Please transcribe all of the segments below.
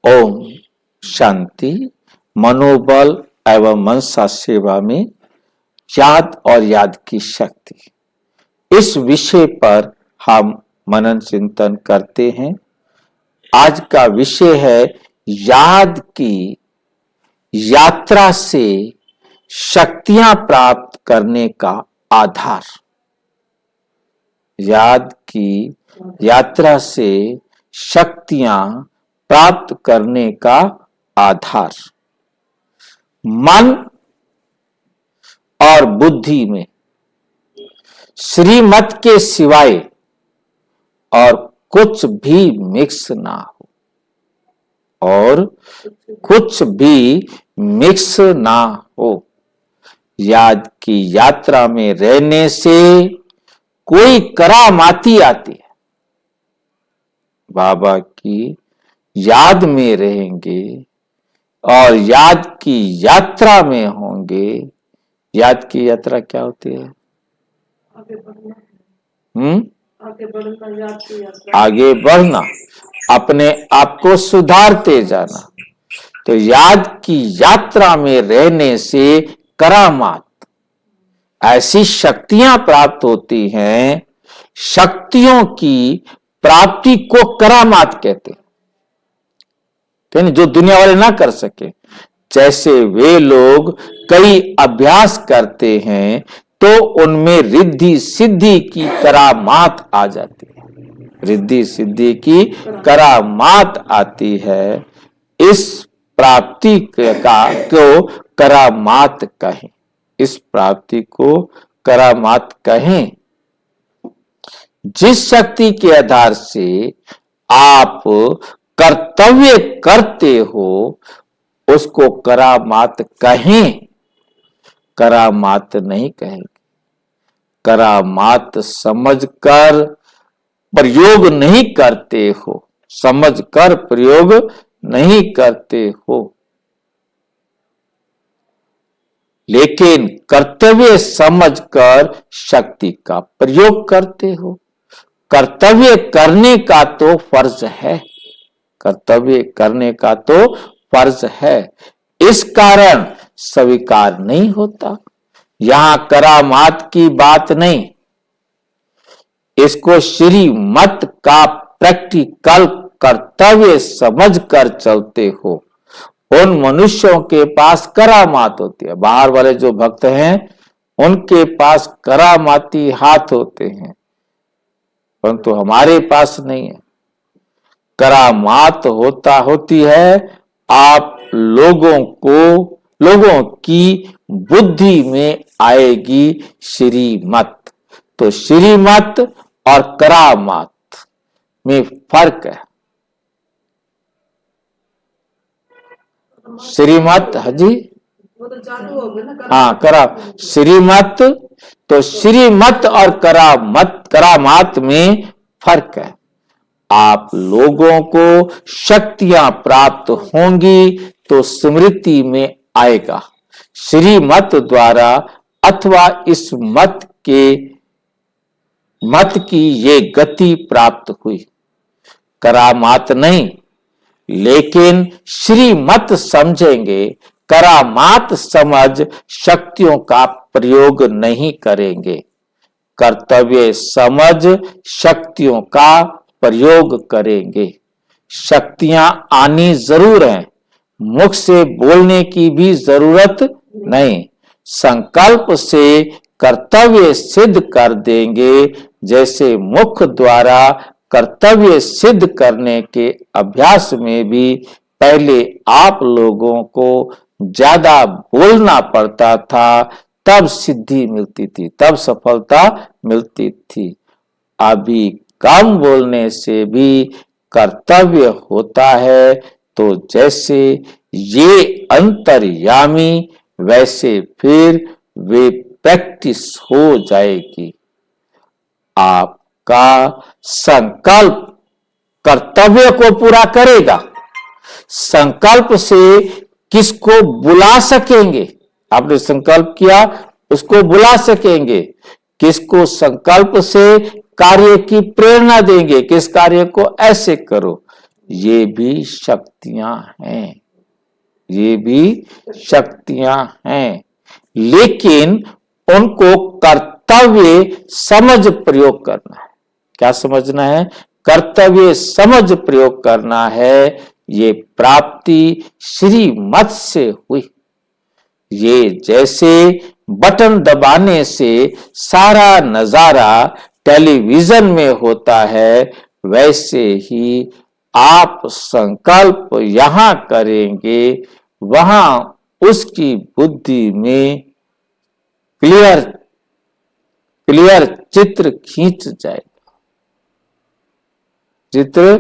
ओम शांति। मनोबल एवं मनसा सेवा में याद और याद की शक्ति, इस विषय पर हम मनन चिंतन करते हैं। आज का विषय है याद की यात्रा से शक्तियां प्राप्त करने का आधार। याद की यात्रा से शक्तियां प्राप्त करने का आधार। मन और बुद्धि में श्रीमत के सिवाय और कुछ भी मिक्स ना हो, और कुछ भी मिक्स ना हो। याद की यात्रा में रहने से कोई करामाती आती है। बाबा की याद में रहेंगे और याद की यात्रा में होंगे। याद की यात्रा क्या होती है? आगे बढ़ना। आगे बढ़ना, अपने आप को सुधारते जाना। तो याद की यात्रा में रहने से करामात, ऐसी शक्तियां प्राप्त होती हैं। शक्तियों की प्राप्ति को करामात कहते हैं, जो दुनिया वाले ना कर सके। जैसे वे लोग कई अभ्यास करते हैं तो उनमें रिद्धि सिद्धि की करामात आ जाती है। रिद्धि सिद्धि की करामात आती है। इस प्राप्ति को करामात कहें। इस प्राप्ति को करामात कहें। जिस शक्ति के आधार से आप कर्तव्य करते हो उसको करामात कहें, करामात नहीं कहेंगे। करामात समझकर प्रयोग नहीं करते हो, समझकर प्रयोग नहीं करते हो, लेकिन कर्तव्य समझकर शक्ति का प्रयोग करते हो। कर्तव्य करने का तो फर्ज है, कर्तव्य करने का तो फर्ज है। इस कारण स्वीकार नहीं होता। यहां करामात की बात नहीं, इसको श्रीमत का प्रैक्टिकल कर्तव्य समझकर चलते हो। उन मनुष्यों के पास करामात होती है। बाहर वाले जो भक्त हैं उनके पास करामाती हाथ होते हैं, परंतु हमारे पास नहीं है। करामात होती है आप लोगों की बुद्धि में आएगी श्रीमत। तो श्रीमत और करामात में फर्क है। श्रीमत हाजी, वो तो चालू हो गया ना। हाँ, करा श्रीमत। तो श्रीमत और करामात में फर्क है। आप लोगों को शक्तियां प्राप्त होंगी तो स्मृति में आएगा। श्रीमत द्वारा अथवा इस मत की ये गति प्राप्त हुई, करामात नहीं। लेकिन श्रीमत समझेंगे, करामात समझ शक्तियों का प्रयोग नहीं करेंगे। कर्तव्य समझ शक्तियों का प्रयोग करेंगे। शक्तियां आनी जरूर है, मुख से बोलने की भी जरूरत नहीं। संकल्प से कर्तव्य सिद्ध कर देंगे। जैसे मुख द्वारा कर्तव्य सिद्ध करने के अभ्यास में भी पहले आप लोगों को ज्यादा बोलना पड़ता था, तब सिद्धि मिलती थी, तब सफलता मिलती थी। अभी कम बोलने से भी कर्तव्य होता है। तो जैसे ये अंतर्यामी, वैसे फिर वे प्रैक्टिस हो जाएगी। आपका संकल्प कर्तव्य को पूरा करेगा। संकल्प से किसको बुला सकेंगे? आपने संकल्प किया, उसको बुला सकेंगे। किसको संकल्प से कार्य की प्रेरणा देंगे, किस कार्य को ऐसे करो। ये भी शक्तियां हैं, ये भी शक्तियां हैं, लेकिन उनको कर्तव्य समझ प्रयोग करना है। क्या समझना है? कर्तव्य समझ प्रयोग करना है। ये प्राप्ति श्रीमत से हुई। ये जैसे बटन दबाने से सारा नजारा टेलीविजन में होता है, वैसे ही आप संकल्प यहां करेंगे, वहां उसकी बुद्धि में क्लियर क्लियर चित्र खींच जाएगा, चित्र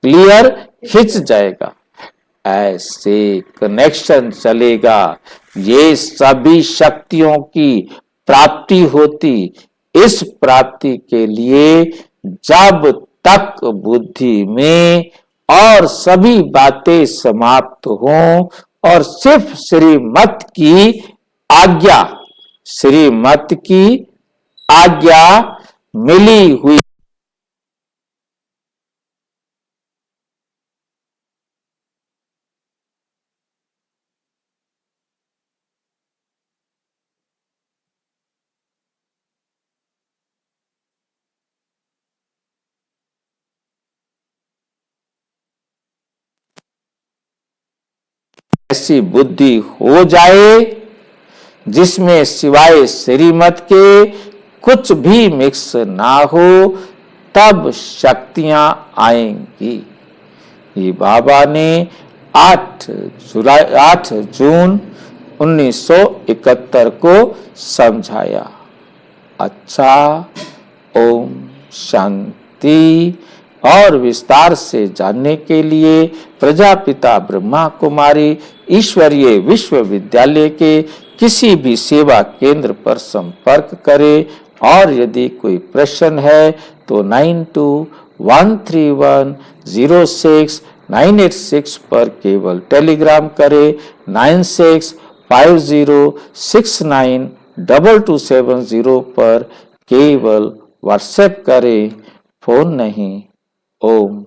क्लियर खींच जाएगा। ऐसे कनेक्शन चलेगा। ये सभी शक्तियों की प्राप्ति होती। इस प्राप्ति के लिए जब तक बुद्धि में और सभी बातें समाप्त हों और सिर्फ श्रीमत की आज्ञा, श्रीमत की आज्ञा मिली हुई ऐसी बुद्धि हो जाए जिसमें सिवाय श्रीमत के कुछ भी मिक्स ना हो, तब शक्तियां आएंगी। ये बाबा ने 8 जून 1971 को समझाया। अच्छा, ओम शांति। और विस्तार से जानने के लिए प्रजापिता ब्रह्मा कुमारी ईश्वरीय विश्वविद्यालय के किसी भी सेवा केंद्र पर संपर्क करें। और यदि कोई प्रश्न है तो 9213106986 पर केवल टेलीग्राम करें। 9650692270 पर केवल व्हाट्सएप करें, फोन नहीं। ओम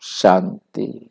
शांति।